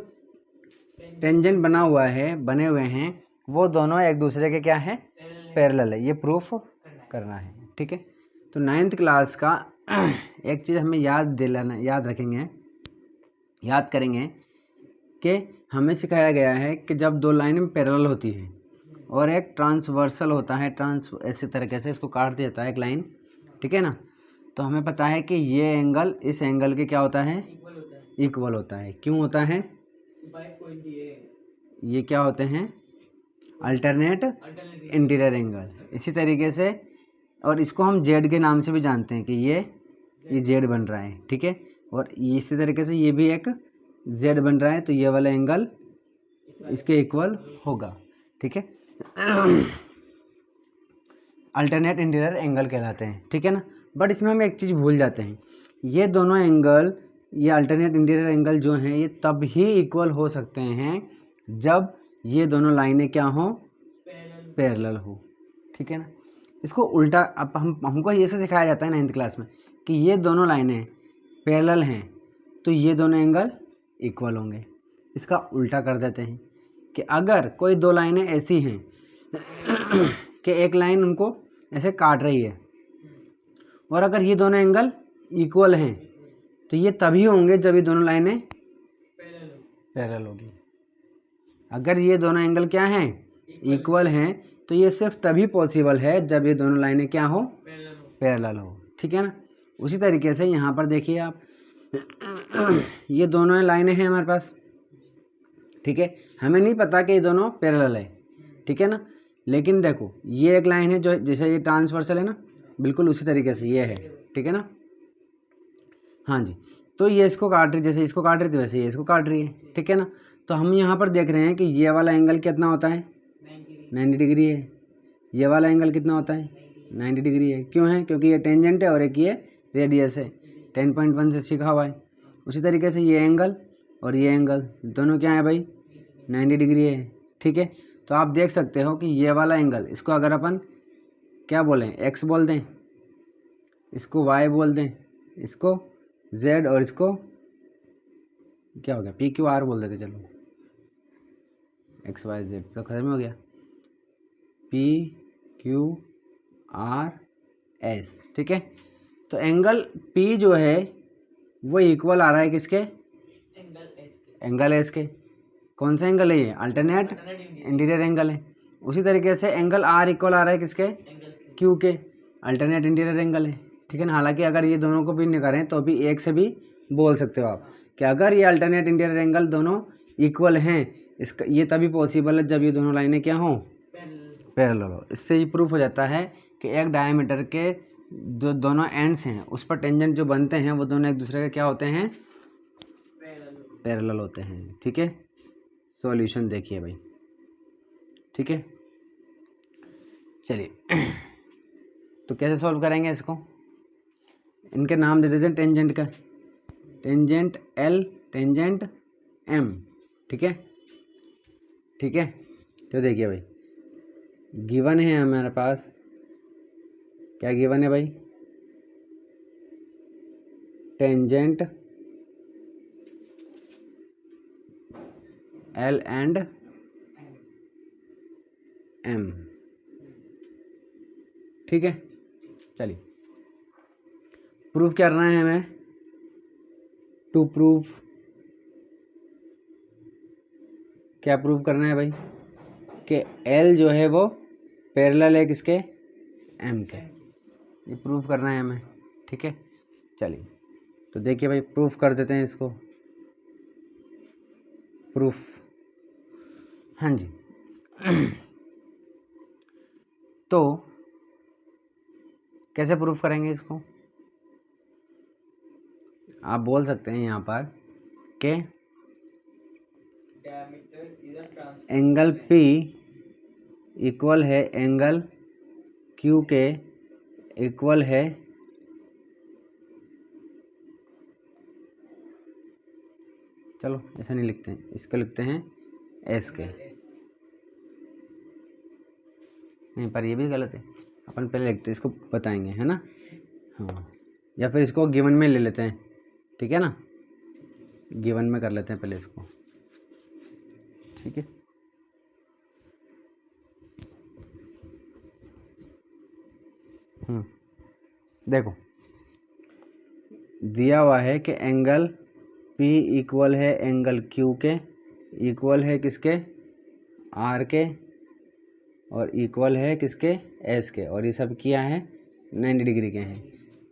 टेंजेंट बना हुआ है, बने हुए हैं, वो दोनों एक दूसरे के क्या है? पैरेलल है। ये प्रूफ करना है, ठीक है। तो 9th क्लास का एक चीज़ हमें याद रखेंगे, याद करेंगे कि हमें सिखाया गया है कि जब दो लाइनें पैरेलल होती है और एक ट्रांसवर्सल होता है, ऐसे तरीके से इसको काट दिया जाता है एक लाइन, ठीक है ना। तो हमें पता है कि ये एंगल इस एंगल के क्या होता है? इक्वल होता है। क्यों होता है? ये क्या होते हैं? Alternate interior angle. इसी तरीके से, और इसको हम जेड के नाम से भी जानते हैं कि ये जेड बन रहा है, ठीक है। और इसी तरीके से ये भी एक जेड बन रहा है, तो ये वाला एंगल इसके इक्वल होगा, ठीक है। अल्टरनेट इंटीरियर एंगल कहलाते हैं, ठीक है ना। बट इसमें हम एक चीज़ भूल जाते हैं, ये दोनों एंगल, ये अल्टरनेट इंटीरियर एंगल जो हैं, ये तब ही इक्वल हो सकते हैं जब ये दोनों लाइनें क्या हों, पैरेलल। पैरेलल हो, ठीक है ना। इसको उल्टा, अब हमको ये से सिखाया जाता है 9th क्लास में कि ये दोनों लाइनें पैरेलल हैं तो ये दोनों एंगल इक्वल होंगे। इसका उल्टा कर देते हैं कि अगर कोई दो लाइनें ऐसी हैं कि एक लाइन उनको ऐसे काट रही है और अगर ये दोनों एंगल इक्वल हैं तो ये तभी होंगे जब ये दोनों लाइनें पैरेलल होगी। अगर ये दोनों एंगल क्या हैं, इक्वल हैं, तो ये सिर्फ तभी पॉसिबल है जब ये दोनों लाइनें क्या हो, पैरेलल हो, ठीक है ना। उसी तरीके से यहाँ पर देखिए आप ये दोनों लाइनें हैं हमारे पास, ठीक है। हमें नहीं पता कि ये दोनों पैरेलल है, ठीक है ना, लेकिन देखो ये एक लाइन है जो जैसे ये ट्रांसवर्सल है ना, बिल्कुल उसी तरीके से ये है, ठीक है ना। हाँ जी, तो ये इसको काट रही, जैसे इसको काट रही थी वैसे ये इसको काट रही है, ठीक है ना। तो हम यहाँ पर देख रहे हैं कि ये वाला एंगल कितना होता है, 90 डिग्री है। ये वाला एंगल कितना होता है, 90 डिग्री है। क्यों है, क्योंकि ये टेंजेंट है और एक ये रेडियस है, 10.1 से सीखा हुआ है। उसी तरीके से ये एंगल और ये एंगल दोनों क्या है भाई, 90 डिग्री है, ठीक है। तो आप देख सकते हो कि ये वाला एंगल, इसको अगर अपन क्या बोलें, एक्स बोल दें, इसको वाई बोल दें, इसको जेड और इसको क्या हो गया, पी क्यू आर बोल देते, चलो एक्स वाई जेड तो खत्म हो गया, पी क्यू आर एस, ठीक है। तो एंगल पी जो है वो इक्वल आ रहा है किसके, एंगल एस के। कौन सा एंगल है ये, अल्टरनेट इंटीरियर एंगल है। उसी तरीके से एंगल आर इक्वल आ रहा है किसके, क्यू के, अल्टरनेट इंटीरियर एंगल है, ठीक है ना। हालांकि अगर ये दोनों को भी नहीं करें तो भी एक से भी बोल सकते हो आप कि अगर ये अल्टरनेट इंटीरियर एंगल दोनों इक्वल हैं, इसका ये तभी पॉसिबल है जब ये दोनों लाइनें क्या हों, पैरेलल हो। इससे ये प्रूफ हो जाता है कि एक डायमीटर के जो दोनों एंड्स हैं उस पर टेंजेंट जो बनते हैं वो दोनों एक दूसरे के क्या होते हैं, पैरेलल होते हैं, ठीक है। सॉल्यूशन देखिए भाई, ठीक है। चलिए तो कैसे सॉल्व करेंगे इसको, इनके नाम दे देते हैं टेंजेंट का, टेंजेंट एल, टेंजेंट एम, ठीक है, ठीक है। तो देखिए भाई गिवन है हमारे पास, क्या गिवन है भाई, टेंजेंट एल एंड एम, ठीक है। चलिए प्रूफ क्या करना है हमें, टू प्रूफ, क्या प्रूफ करना है भाई कि एल जो है वो पैरेलल है किसके, एम के, ये प्रूफ करना है हमें, ठीक है। चलिए तो देखिए भाई प्रूफ कर देते हैं इसको, प्रूफ, हाँ जी तो कैसे प्रूफ करेंगे इसको, आप बोल सकते हैं यहाँ पर कि एंगल P इक्वल है एंगल Q के इक्वल है चलो ऐसा नहीं लिखते हैं, इसको लिखते हैं S के, नहीं पर ये भी गलत है, अपन पहले लिखते हैं, इसको बताएंगे है ना, हाँ, या फिर इसको गिवन में ले लेते हैं, ठीक है ना, गिवन में कर लेते हैं पहले इसको, ठीक है। देखो दिया हुआ है कि एंगल P इक्वल है एंगल Q के, इक्वल है किसके, R के, और इक्वल है किसके, S के, और ये सब क्या है 90 डिग्री के हैं।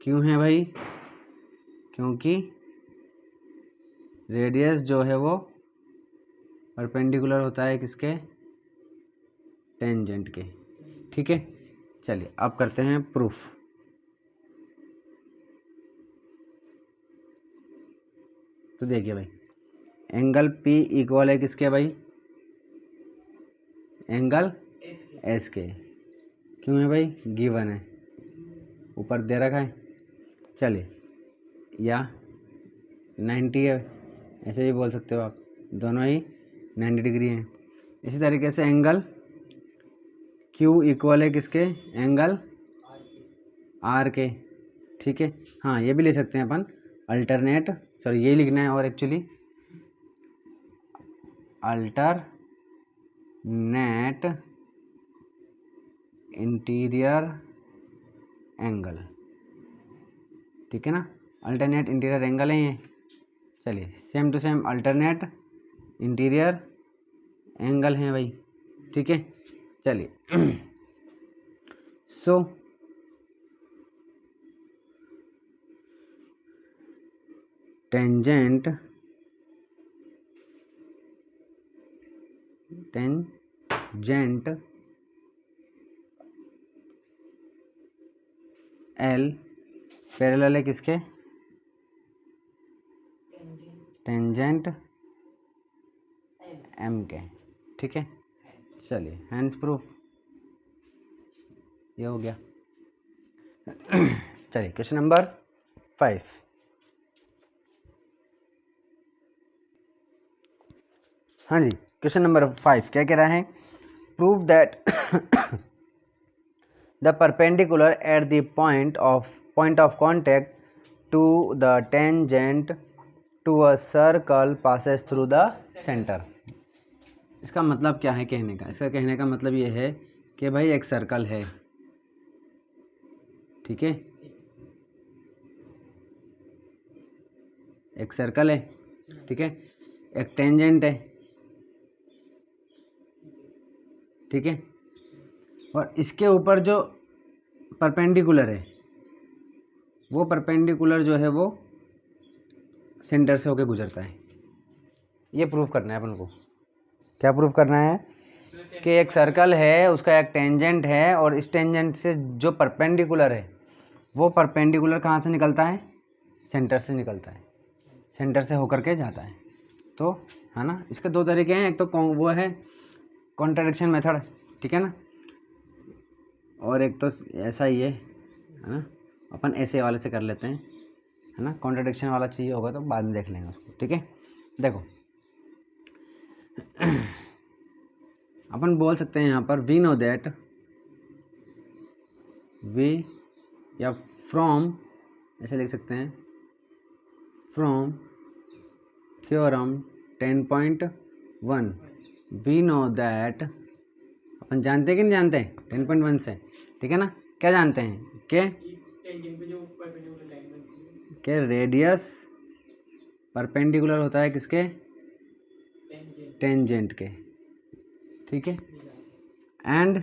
क्यों है भाई, क्योंकि रेडियस जो है वो परपेंडिकुलर होता है किसके, टेंजेंट के, ठीक है। चलिए अब करते हैं प्रूफ, तो देखिए भाई एंगल P इक्वल है किसके भाई, एंगल S के, क्यों है भाई, गिवन है, ऊपर दे रखा है, चलिए, या 90 है, ऐसे भी बोल सकते हो आप, दोनों ही 90 डिग्री है। इसी तरीके से एंगल क्यू इक्वल है किसके, एंगल आर के, ठीक है। हाँ ये भी ले सकते हैं अपन अल्टरनेट, सॉरी यही लिखना है और एक्चुअली अल्टरनेट इंटीरियर एंगल, ठीक है ना, अल्टरनेट इंटीरियर एंगल है ये। चलिए same to same alternate interior angle है भाई, ठीक है। चलिए सो टेंजेंट एल पैरेलल है किसके, टेंजेंट एम के, ठीक है। चलिए हैंड्स प्रूफ ये हो गया। चलिए क्वेश्चन नंबर 5। हाँ जी क्वेश्चन नंबर 5 क्या कह रहा है, prove that the perpendicular at the point of contact to the tangent to a circle passes through the centre. इसका मतलब क्या है कहने का, इसका कहने का मतलब ये है कि भाई एक सर्कल है, ठीक है, एक सर्कल है, ठीक है, एक टेंजेंट है, ठीक है, और इसके ऊपर जो परपेंडिकुलर है वो परपेंडिकुलर जो है वो सेंटर से होके गुजरता है। ये प्रूव करना है अपन को। क्या प्रूव करना है कि एक सर्कल है, उसका एक टेंजेंट है और इस टेंजेंट से जो परपेंडिकुलर है वो परपेंडिकुलर कहाँ से निकलता है, सेंटर से निकलता है, सेंटर से होकर के जाता है। तो है ना, इसके दो तरीके हैं, एक तो वो है कॉन्ट्राडिक्शन मेथड, ठीक है ना, और एक तो ऐसा ही है ना, अपन ऐसे वाले से कर लेते हैं, है ना। कॉन्ट्राडिक्शन वाला चाहिए होगा तो बाद में देख लेंगे उसको, ठीक है। देखो अपन बोल सकते हैं यहाँ पर वी नो दैट, वी या फ्रॉम ऐसे लिख सकते हैं, from theorem 10.1 we know that, अपन जानते हैं कि नहीं जानते हैं 10.1 से, ठीक है ना। क्या जानते हैं कि रेडियस परपेंडिकुलर होता है किसके, टेंजेंट के, ठीक है, एंड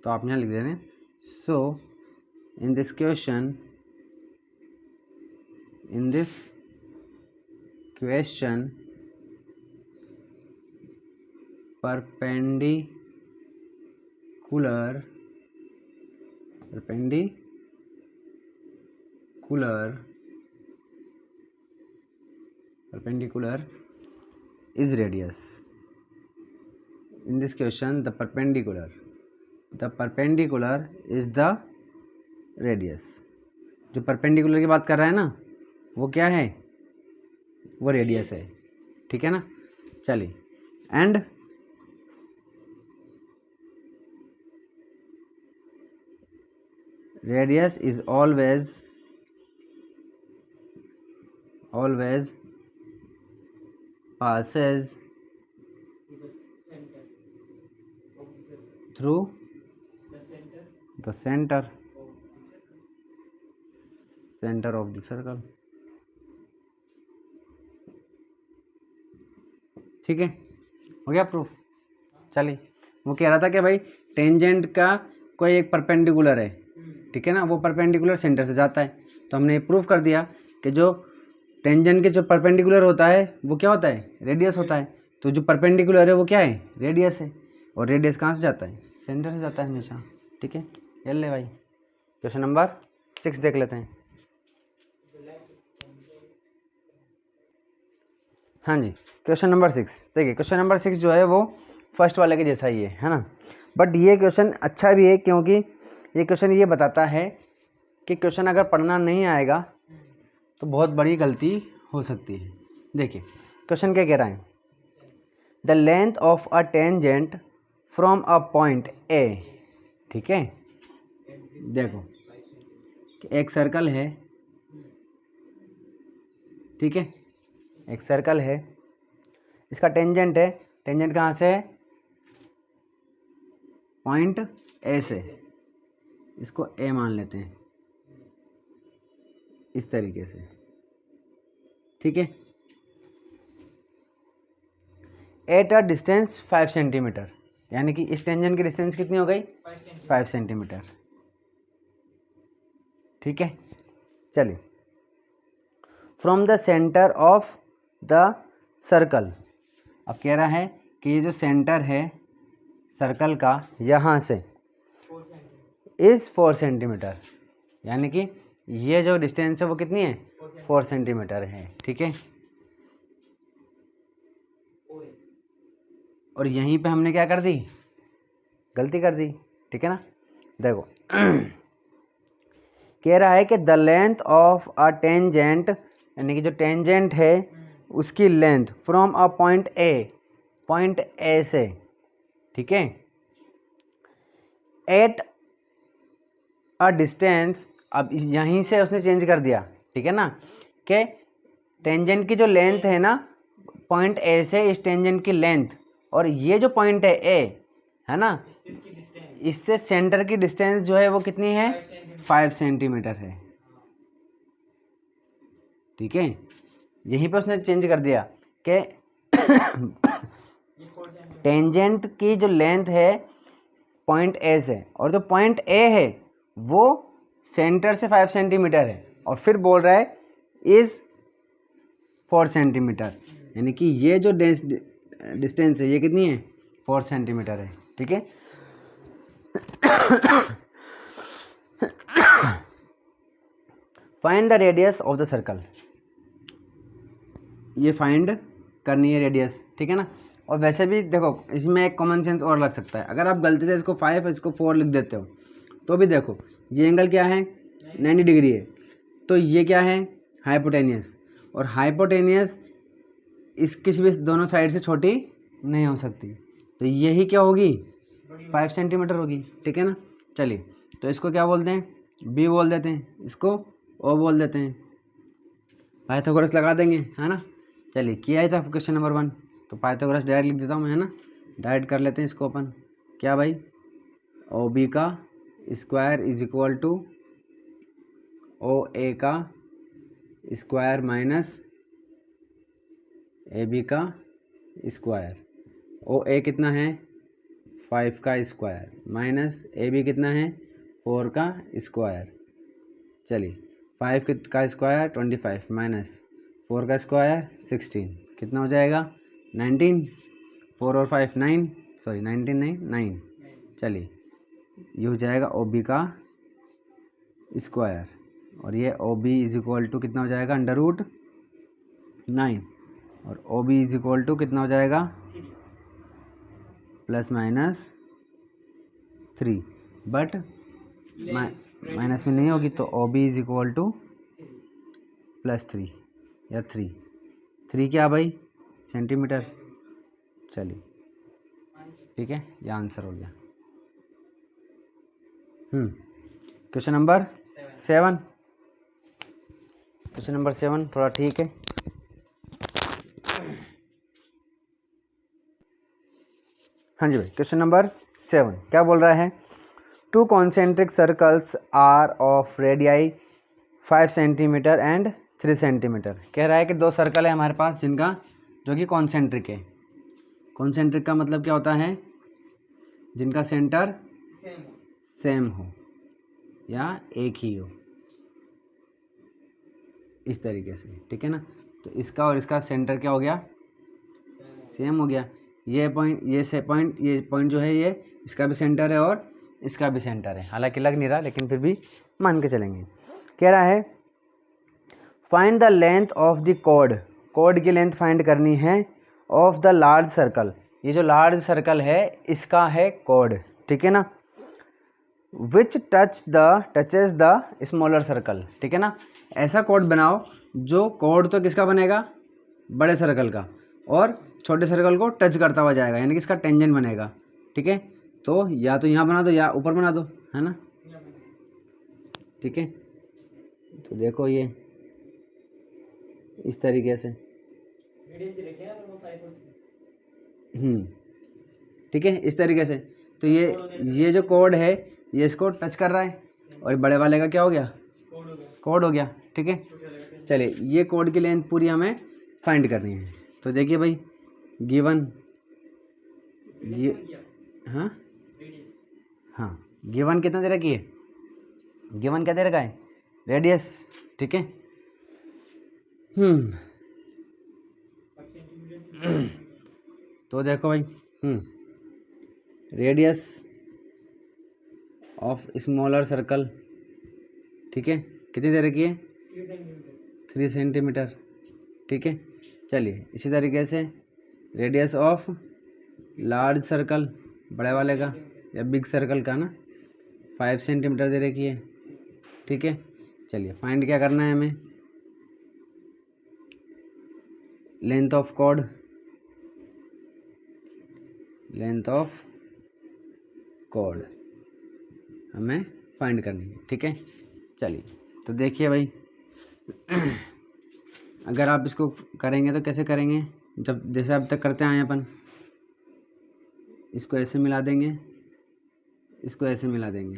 तो आप यहाँ लिख दे रहे हैं, so in this question perpendicular is radius. In this question the perpendicular is the radius. जो परपेंडिकुलर की बात कर रहा है ना वो क्या है, वो रेडियस है, ठीक है ना। चलिए and radius is always passes through the center of the circle, ठीक है, हो गया प्रूफ। चलिए वो कह रहा था कि भाई टेंजेंट का कोई एक परपेंडिकुलर है, ठीक है ना, वो परपेंडिकुलर सेंटर से जाता है, तो हमने प्रूफ कर दिया कि जो टेंजेंट के जो परपेंडिकुलर होता है वो क्या होता है, रेडियस होता है। तो जो परपेंडिकुलर है वो क्या है, रेडियस है, और रेडियस कहाँ से जाता है, सेंटर से जाता है हमेशा, ठीक है। ये ले भाई क्वेश्चन नंबर 6 देख लेते हैं। हाँ जी क्वेश्चन नंबर 6 देखिए, क्वेश्चन नंबर 6 जो है वो फर्स्ट वाले के जैसा ही है ना, बट ये क्वेश्चन अच्छा भी है क्योंकि ये क्वेश्चन ये बताता है कि क्वेश्चन अगर पढ़ना नहीं आएगा तो बहुत बड़ी गलती हो सकती है। देखिए क्वेश्चन क्या कह रहा है, the length of a tangent from a point A. ठीक है, देखो कि एक सर्कल है, ठीक है, एक सर्कल है, इसका टेंजेंट है, टेंजेंट कहाँ से है, पॉइंट ए से, इसको ए मान लेते हैं इस तरीके से, ठीक है, एट अ डिस्टेंस 5 सेंटीमीटर, यानी कि इस टेंजेंट की डिस्टेंस कितनी हो गई, 5 सेंटीमीटर। ठीक है, चलिए, from the centre of the circle, अब कह रहा है कि ये जो सेंटर है सर्कल का यहाँ से इज़ 4 सेंटीमीटर, यानी कि ये जो डिस्टेंस है वो कितनी है, 4 सेंटीमीटर है। ठीक है, और यहीं पे हमने क्या कर दी, गलती कर दी। ठीक है ना, देखो कह रहा है कि the length of a tangent, यानी कि जो टेंजेंट है उसकी length from a point A, point A से, ठीक है, एट अ डिस्टेंस, अब यहीं से उसने चेंज कर दिया, ठीक है ना, कि टेंजेंट की जो लेंथ है ना पॉइंट ए से, इस टेंजेंट की लेंथ, और ये जो पॉइंट है ए, है ना, इससे सेंटर की डिस्टेंस जो है वो कितनी है, 5 सेंटीमीटर है। ठीक है, यहीं पे उसने चेंज कर दिया कि टेंजेंट की जो लेंथ है पॉइंट ए से, और जो पॉइंट ए है वो सेंटर से 5 सेंटीमीटर है, और फिर बोल रहा है इज़ 4 सेंटीमीटर, यानी कि ये जो डिस्टेंस है ये कितनी है, 4 सेंटीमीटर है। ठीक है, find the radius of the circle, ये फाइंड करनी है रेडियस, ठीक है ना। और वैसे भी देखो इसमें एक कॉमन सेंस और लग सकता है, अगर आप गलती से इसको 5 इसको 4 लिख देते हो तो भी देखो ये एंगल क्या है, 90 डिग्री है, तो ये क्या है, हाइपोटेनियस, और हाइपोटेनियस इस किसी भी दोनों साइड से छोटी नहीं हो सकती, तो यही क्या होगी, 5 सेंटीमीटर होगी। ठीक है ना, चलिए तो इसको क्या बोलते हैं, बी बोल देते हैं, इसको ओ बोल देते हैं, पाइथागोरस लगा देंगे, है ना। चलिए किया ही था क्वेश्चन नंबर 1, तो पाइथागोरस डायरेक्ट लिख देता हूँ मैं, है ना, डायरेक्ट कर लेते हैं इसको अपन, क्या भाई, ओ बी का square is equal to O A का स्क्वायर माइनस ए बी का स्क्वायर, ओ ए कितना है 5 का स्क्वायर माइनस ए बी कितना है 4 का स्क्वायर, चलिए 5 का स्क्वायर 25 माइनस 4 का स्क्वायर 16, कितना हो जाएगा 19, 4 और 5 9, सॉरी 19 नहीं 9, चलिए ये हो जाएगा ओ बी का स्क्वायर, और ये O B is equal to कितना हो जाएगा √9, और O B is equal to कितना हो जाएगा +- 3, बट माइनस में नहीं होगी, तो O B is equal to +3 या 3 क्या भाई सेंटीमीटर, चलिए ठीक है, ये आंसर हो गया। क्वेश्चन नंबर 7, क्वेश्चन नंबर 7 थोड़ा ठीक है, हाँ जी भाई, क्वेश्चन नंबर 7 क्या बोल रहा है, 2 concentric circles are of radii 5 centimetre and 3 centimetre, कह रहा है कि 2 सर्कल है हमारे पास जिनका जो कि कॉन्सेंट्रिक है, कॉन्सेंट्रिक का मतलब क्या होता है, जिनका सेंटर सेम हो या एक ही हो, इस तरीके से, ठीक है ना। तो इसका और इसका सेंटर क्या हो गया, सेम हो गया, ये पॉइंट ये पॉइंट जो है ये इसका भी सेंटर है और इसका भी सेंटर है, हालांकि लग नहीं रहा लेकिन फिर भी मान के चलेंगे। कह रहा है find the length of the chord, chord की लेंथ फाइंड करनी है ऑफ द लार्ज सर्कल, ये जो लार्ज सर्कल है इसका है कॉर्ड, ठीक है ना। विच टचेज द स्मॉलर सर्कल, ठीक है ना। ऐसा कोड बनाओ जो कोड तो किसका बनेगा, बड़े सर्कल का, और छोटे सर्कल को टच करता हुआ जाएगा, यानी कि इसका टेंजेंट बनेगा, ठीक है। तो या तो यहाँ बना दो या ऊपर बना दो, है ना, ठीक है। तो देखो ये इस तरीके से, ठीक है, इस तरीके से। तो ये जो कोड है ये इसको टच कर रहा है, और बड़े वाले का क्या हो गया, कोड हो गया, ठीक है। चलिए ये कोड की लेंथ पूरी हमें फाइंड करनी है। तो देखिए भाई, गिवन ये हाँ हाँ गिवन कितना दे रखी है, गिवन क्या दे रखा है, रेडियस, ठीक है। तो देखो भाई, रेडियस ऑफ स्मॉलर सर्कल, ठीक है, कितनी दे रखी है, 3 सेंटीमीटर, ठीक है। चलिए इसी तरीके से रेडियस ऑफ लार्ज सर्कल, बड़े वाले का या बिग सर्कल का ना, 5 सेंटीमीटर दे रखी है, ठीक है। चलिए फाइंड क्या करना है हमें, length of chord, length of chord हमें फाइंड करनी है, ठीक है। चलिए तो देखिए भाई, अगर आप इसको करेंगे तो कैसे करेंगे, जब जैसे अब तक करते आए हैं अपन, इसको ऐसे मिला देंगे, इसको ऐसे मिला देंगे,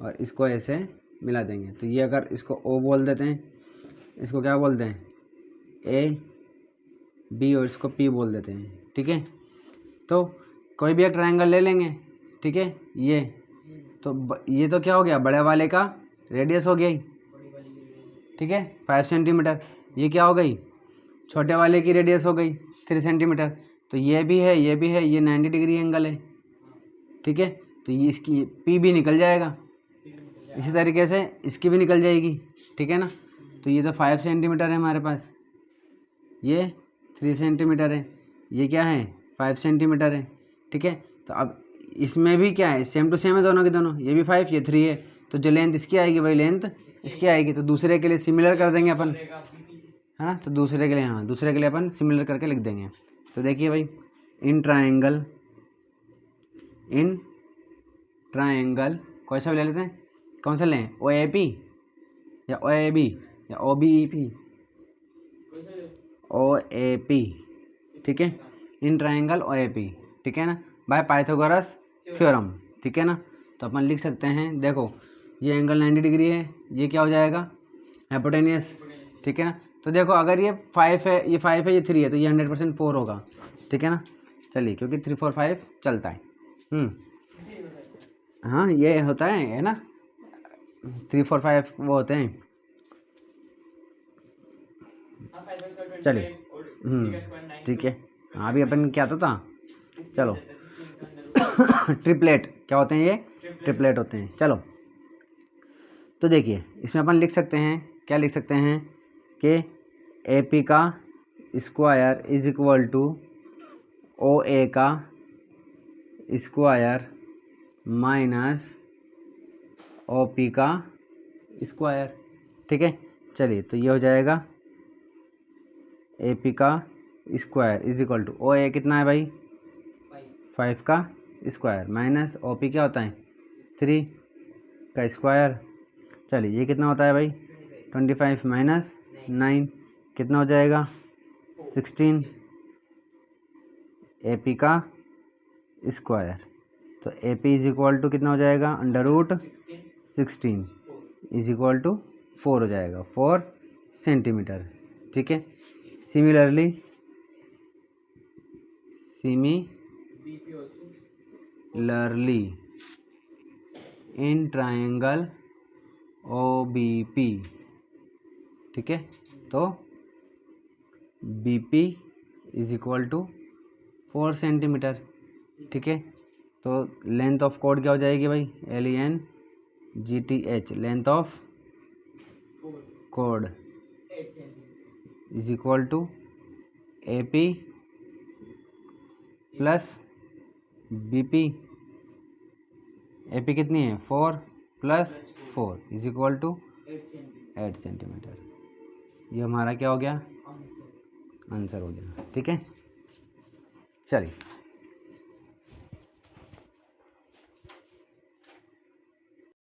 और इसको ऐसे मिला देंगे। तो ये अगर इसको ओ बोल देते हैं, इसको क्या बोलते हैं, ए बी, और इसको पी बोल देते हैं, ठीक है। तो कोई भी एक ट्रायंगल ले लेंगे, ठीक है। ये ये तो क्या हो गया, बड़े वाले का रेडियस हो गया ही, ठीक है, 5 सेंटीमीटर। ये क्या हो गई, छोटे वाले की रेडियस हो गई 3 सेंटीमीटर। तो ये भी है, ये भी है, ये 90 डिग्री एंगल है, ठीक है। तो ये इसकी पी भी निकल जाएगा, इसी तरीके से इसकी भी निकल जाएगी, ठीक है ना। तो ये तो 5 सेंटीमीटर है हमारे पास, ये 3 सेंटीमीटर है, ये क्या है 5 सेंटीमीटर है, ठीक है। तो अब इसमें भी क्या है, सेम टू सेम है दोनों के दोनों, ये भी 5 ये 3 है। तो जो लेंथ इसकी आएगी वही लेंथ इसकी आएगी। तो दूसरे के लिए सिमिलर कर देंगे अपन, है ना। तो दूसरे के लिए, हाँ दूसरे के लिए अपन सिमिलर करके लिख देंगे। तो देखिए भाई, इन ट्रायंगल कौन सा ले लेते हैं, कौन सा लें, ओ ए पी या ओ ए बी या O B E P, O A P, ठीक है। इन ट्रायंगल ओ ए पी, ठीक है ना, बाय पाइथागोरस थ्योरम, ठीक है ना। तो अपन लिख सकते हैं, देखो ये एंगल 90 डिग्री है, ये क्या हो जाएगा, हाइपोटेनियस, ठीक है ना। तो देखो अगर ये 5 है, ये 5 है, ये 3 है, तो ये 100% 4 होगा, ठीक है ना। चलिए क्योंकि 3 4 5 चलता है, हाँ ये होता है ना, 3 4 5 वो होते हैं। चलिए ठीक है, हाँ अभी अपन क्या था चलो ट्रिपलेट क्या होते हैं, ये ट्रिपलेट होते हैं। चलो तो देखिए इसमें अपन लिख सकते हैं, क्या लिख सकते हैं कि ए पी का square is equal to O A का स्क्वायर माइनस ओ पी का स्क्वायर, ठीक है। चलिए तो ये हो जाएगा ए पी का square is equal to O A कितना है भाई 5 का स्क्वायर माइनस ओ पी क्या होता है 3 का स्क्वायर। चलिए ये कितना होता है भाई 25 माइनस 9 कितना हो जाएगा 16 ए पी का स्क्वायर। तो A P is equal to कितना हो जाएगा under root 16 is equal to 4 हो जाएगा 4 सेंटीमीटर, ठीक है। Similarly in triangle O B P, ठीक है। तो B P is equal to 4 centimetre, ठीक है। तो लेंथ ऑफ कॉर्ड क्या हो जाएगी भाई LEN GTH, length of chord is equal to AP plus BP AP कितनी है 4 + 4 इज इक्वल टू 8 सेंटीमीटर। ये हमारा क्या हो गया, आंसर हो गया। ठीक है, चलिए